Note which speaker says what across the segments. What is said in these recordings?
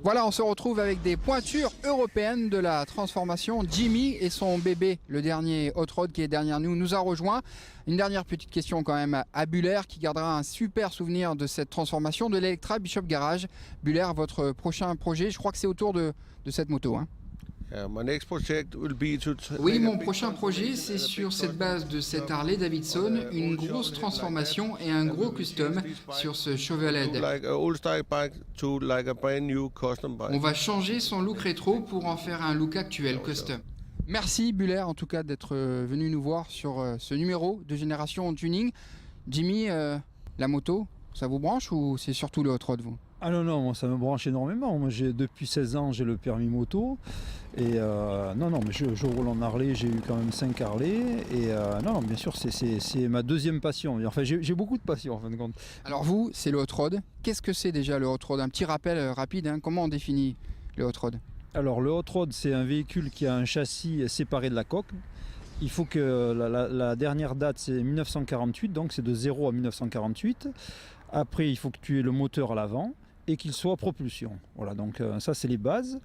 Speaker 1: Voilà, on se retrouve avec des pointures européennes de la transformation. Jimmy et son bébé, le dernier Hot Rod qui est derrière nous, nous a rejoint. Une dernière petite question quand même à Buller qui gardera un super souvenir de cette transformation de l'Electra Bishop Garage. Buller, votre prochain projet, je crois que c'est autour de cette moto, hein. Oui, mon prochain projet, c'est sur cette base de cette Harley Davidson, une grosse transformation et un gros custom sur ce Chevrolet. On va changer son look rétro pour en faire un look actuel custom. Merci Buller en tout cas d'être venu nous voir sur ce numéro de Génération Tuning. Jimmy, la moto, ça vous branche ou c'est surtout le hot rod vous?
Speaker 2: Ah non, moi, ça me branche énormément. Moi, depuis 16 ans, j'ai le permis moto. Et non, mais je roule en Harley, j'ai eu quand même 5 Harley. Et non, bien sûr, c'est ma deuxième passion. Enfin, j'ai beaucoup de passion en fin de compte.
Speaker 1: Alors vous, c'est le hot rod. Qu'est-ce que c'est déjà le hot rod? Un petit rappel rapide, hein. Comment on définit le hot rod?
Speaker 2: Alors, le hot rod, c'est un véhicule qui a un châssis séparé de la coque. Il faut que la dernière date, c'est 1948, donc c'est de 0 à 1948. Après, il faut que tu aies le moteur à l'avant et qu'il soit propulsion. Voilà, donc ça c'est les bases.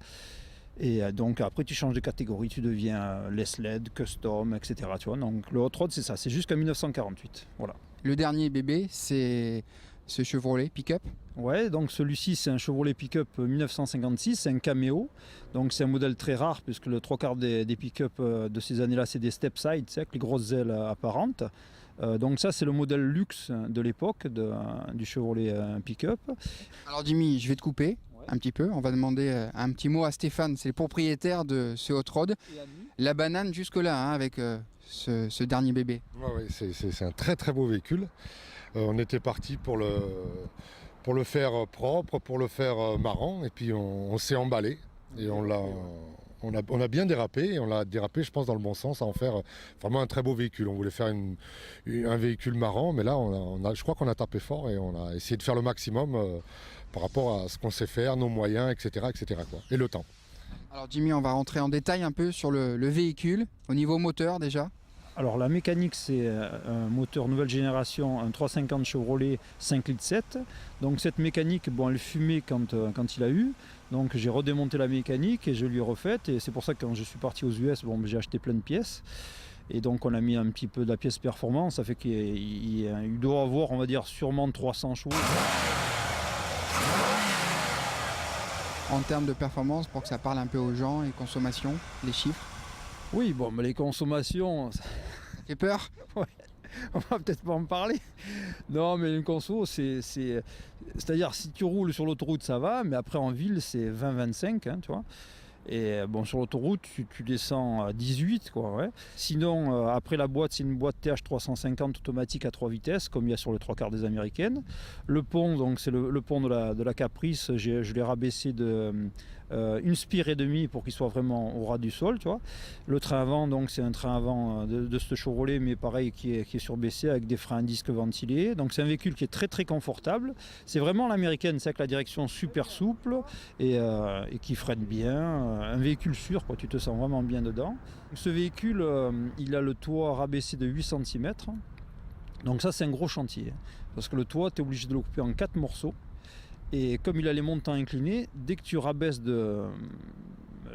Speaker 2: Et donc après tu changes de catégorie, tu deviens less LED, custom, etc. Tu vois, donc le hot rod c'est ça, c'est jusqu'à 1948. Voilà.
Speaker 1: Le dernier bébé, c'est ce Chevrolet pick-up.
Speaker 2: Ouais, donc celui-ci c'est un Chevrolet pick-up 1956, c'est un caméo. Donc c'est un modèle très rare puisque le trois quarts des pick-up de ces années-là c'est des step side, avec les grosses ailes apparentes. Donc ça c'est le modèle luxe de l'époque du Chevrolet pick-up.
Speaker 1: Alors Jimmy, je vais te couper un petit peu. On va demander un petit mot à Stéphane, c'est le propriétaire de ce hot rod. La banane jusque là, hein, avec ce dernier bébé.
Speaker 3: Ouais, c'est un très très beau véhicule. On était parti pour le faire propre, pour le faire marrant, et puis on s'est emballé et on a bien dérapé, et on l'a dérapé je pense dans le bon sens, à en faire vraiment un très beau véhicule. On voulait faire un véhicule marrant, mais là je crois qu'on a tapé fort et on a essayé de faire le maximum par rapport à ce qu'on sait faire, nos moyens, etc. quoi. Et le temps.
Speaker 1: Alors Jimmy, on va rentrer en détail un peu sur le véhicule, au niveau moteur déjà.
Speaker 2: Alors la mécanique c'est un moteur nouvelle génération, un 350 Chevrolet 5,7 litres. Donc cette mécanique, bon, elle fumait quand il a eu. Donc j'ai redémonté la mécanique et je lui ai refaite. Et c'est pour ça que quand je suis parti aux US, bon, j'ai acheté plein de pièces. Et donc on a mis un petit peu de la pièce performance. Ça fait qu'il doit avoir, on va dire, sûrement 300 chevaux.
Speaker 1: En termes de performance, pour que ça parle un peu aux gens et consommation, les chiffres.
Speaker 2: Oui, bon, mais les consommations...
Speaker 1: Ça fait peur?
Speaker 2: Ouais, on va peut-être pas en parler. Non, mais une conso, c'est-à-dire si tu roules sur l'autoroute, ça va, mais après en ville, c'est 20-25, hein, tu vois. Et bon, sur l'autoroute, tu descends à 18, quoi, ouais. Sinon, après la boîte, c'est une boîte TH350 automatique à 3 vitesses, comme il y a sur le 3/4 des américaines. Le pont, donc c'est le pont de la Caprice, je l'ai rabaissé de une spire et demie pour qu'il soit vraiment au ras du sol, tu vois. Le train avant, donc c'est un train avant de ce Chevrolet, mais pareil, qui est surbaissé avec des freins à disque ventilés. Donc c'est un véhicule qui est très très confortable. C'est vraiment l'américaine, c'est avec la direction super souple et qui freine bien. Un véhicule sûr, quoi, tu te sens vraiment bien dedans. Ce véhicule, il a le toit rabaissé de 8 cm. Donc ça, c'est un gros chantier. Parce que le toit, tu es obligé de le couper en 4 morceaux. Et comme il a les montants inclinés, dès que tu rabaisses de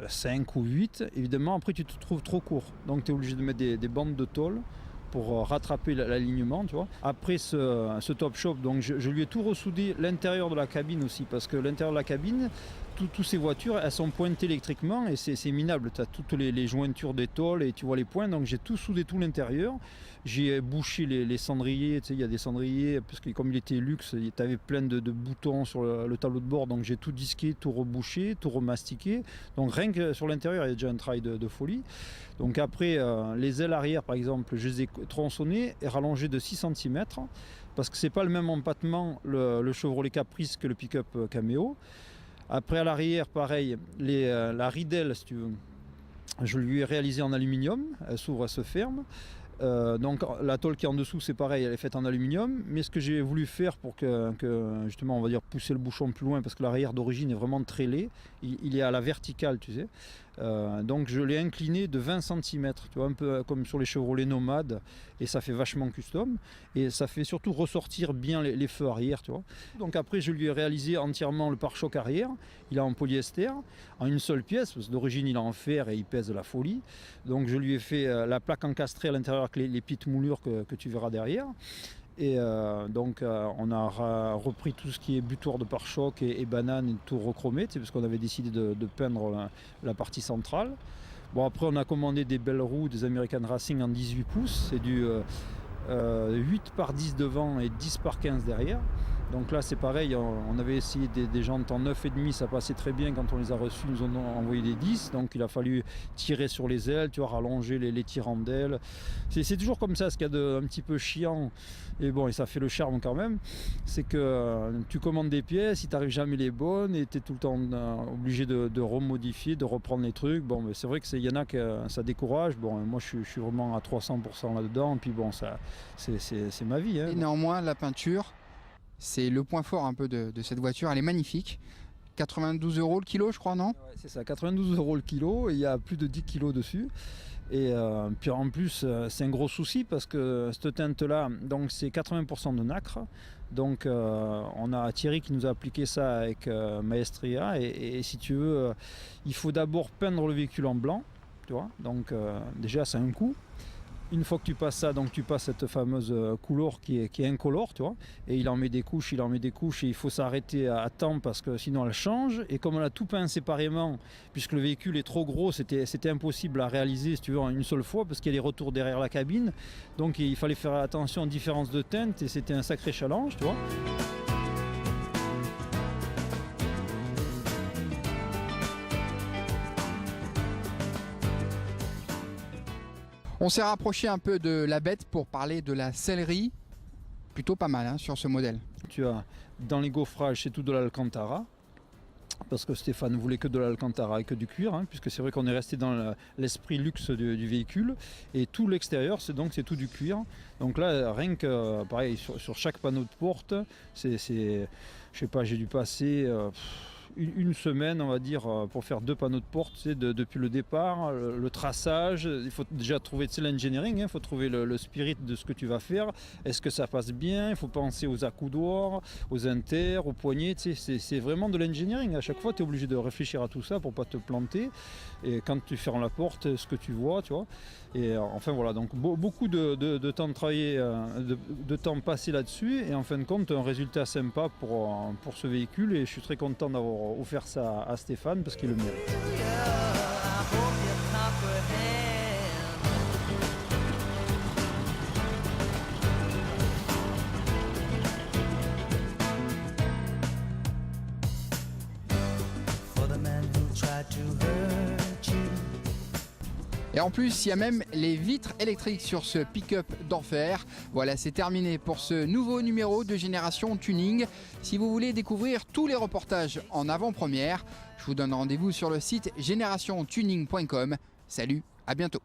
Speaker 2: 5 ou 8, évidemment, après, tu te trouves trop court. Donc tu es obligé de mettre des bandes de tôle pour rattraper l'alignement, tu vois. Après ce Top Shop, donc je lui ai tout ressoudé, l'intérieur de la cabine aussi, parce que l'intérieur de la cabine, toutes ces voitures, elles sont pointées électriquement et c'est minable. Tu as toutes les jointures des tôles et tu vois les points, donc j'ai tout soudé, tout l'intérieur. J'ai bouché les cendriers, tu sais, il y a des cendriers, parce que comme il était luxe, tu avais plein de boutons sur le tableau de bord, donc j'ai tout disqué, tout rebouché, tout remastiqué. Donc rien que sur l'intérieur, il y a déjà un travail de folie. Donc après, les ailes arrière, par exemple, je les ai tronçonnées et rallongées de 6 cm, parce que c'est pas le même empattement le Chevrolet Caprice que le pick-up Cameo. Après, à l'arrière, pareil, la ridelle, si tu veux, je lui ai réalisé en aluminium, elle s'ouvre, elle se ferme. Donc la tôle qui est en dessous, c'est pareil, elle est faite en aluminium. Mais ce que j'ai voulu faire pour que justement, on va dire, pousser le bouchon plus loin, parce que l'arrière d'origine est vraiment très laid, il est à la verticale, tu sais. Donc je l'ai incliné de 20 cm, tu vois, un peu comme sur les Chevrolet Nomade, et ça fait vachement custom, et ça fait surtout ressortir bien les feux arrière, tu vois. Donc après je lui ai réalisé entièrement le pare-choc arrière, il est en polyester, en une seule pièce, parce que d'origine il est en fer et il pèse de la folie. Donc je lui ai fait la plaque encastrée à l'intérieur avec les petites moulures que tu verras derrière. Et donc on a repris tout ce qui est butoir de pare-choc et banane et tout rechromé, parce qu'on avait décidé de peindre la partie centrale. Bon, après on a commandé des belles roues des American Racing en 18 pouces, c'est du 8 par 10 devant et 10 par 15 derrière. Donc là c'est pareil, on avait essayé des jantes en 9,5, ça passait très bien. Quand on les a reçues, ils nous ont envoyé des 10, donc il a fallu tirer sur les ailes, tu vois, rallonger les tirants d'ailes. C'est toujours comme ça, ce qu'il y a de un petit peu chiant, et bon, et ça fait le charme quand même, c'est que tu commandes des pièces, il t'arrive jamais les bonnes, et tu es tout le temps obligé de remodifier, de reprendre les trucs. Bon, mais c'est vrai qu'il y en a que ça décourage. Bon, moi je suis vraiment à 300% là-dedans, et puis bon, ça c'est ma vie. Hein.
Speaker 1: Et néanmoins, la peinture, c'est le point fort un peu de cette voiture. Elle est magnifique. 92 € le kilo, je crois, non?
Speaker 2: Ouais, c'est ça, 92 € le kilo, et il y a plus de 10 kilos dessus. Et puis en plus, c'est un gros souci parce que cette teinte-là, donc c'est 80% de nacre. Donc on a Thierry qui nous a appliqué ça avec Maestria. Et si tu veux, il faut d'abord peindre le véhicule en blanc, tu vois. Donc déjà, c'est un coût. Une fois que tu passes ça, donc tu passes cette fameuse couleur qui est incolore, tu vois, et il en met des couches, et il faut s'arrêter à temps parce que sinon elle change. Et comme on a tout peint séparément, puisque le véhicule est trop gros, c'était impossible à réaliser, si tu veux, en une seule fois, parce qu'il y a les retours derrière la cabine. Donc il fallait faire attention aux différences de teinte, et c'était un sacré challenge, tu vois.
Speaker 1: On s'est rapproché un peu de la bête pour parler de la sellerie. Plutôt pas mal, hein, sur ce modèle.
Speaker 2: Tu as dans les gaufrages, c'est tout de l'Alcantara, parce que Stéphane voulait que de l'Alcantara et que du cuir, hein, puisque c'est vrai qu'on est resté dans l'esprit luxe du véhicule. Et tout l'extérieur, c'est tout du cuir. Donc là, rien que pareil, sur chaque panneau de porte, je sais pas, j'ai dû passer une semaine, on va dire, pour faire 2 panneaux de porte, tu sais, depuis le départ, le traçage. Il faut déjà trouver, tu sais, l'engineering, il faut trouver le spirit de ce que tu vas faire. Est-ce que ça passe bien? Il faut penser aux accoudoirs, aux inters, aux poignées, tu sais, c'est vraiment de l'engineering. À chaque fois, tu es obligé de réfléchir à tout ça pour pas te planter. Et quand tu fermes la porte, ce que tu vois, tu vois. Et enfin voilà, donc beaucoup de temps de travailler, de temps passé là-dessus, et en fin de compte, un résultat sympa pour ce véhicule. Et je suis très content d'avoir offert ça à Stéphane parce qu'il le mérite.
Speaker 1: Et en plus, il y a même les vitres électriques sur ce pick-up d'enfer. Voilà, c'est terminé pour ce nouveau numéro de Génération Tuning. Si vous voulez découvrir tous les reportages en avant-première, je vous donne rendez-vous sur le site generationtuning.com. Salut, à bientôt.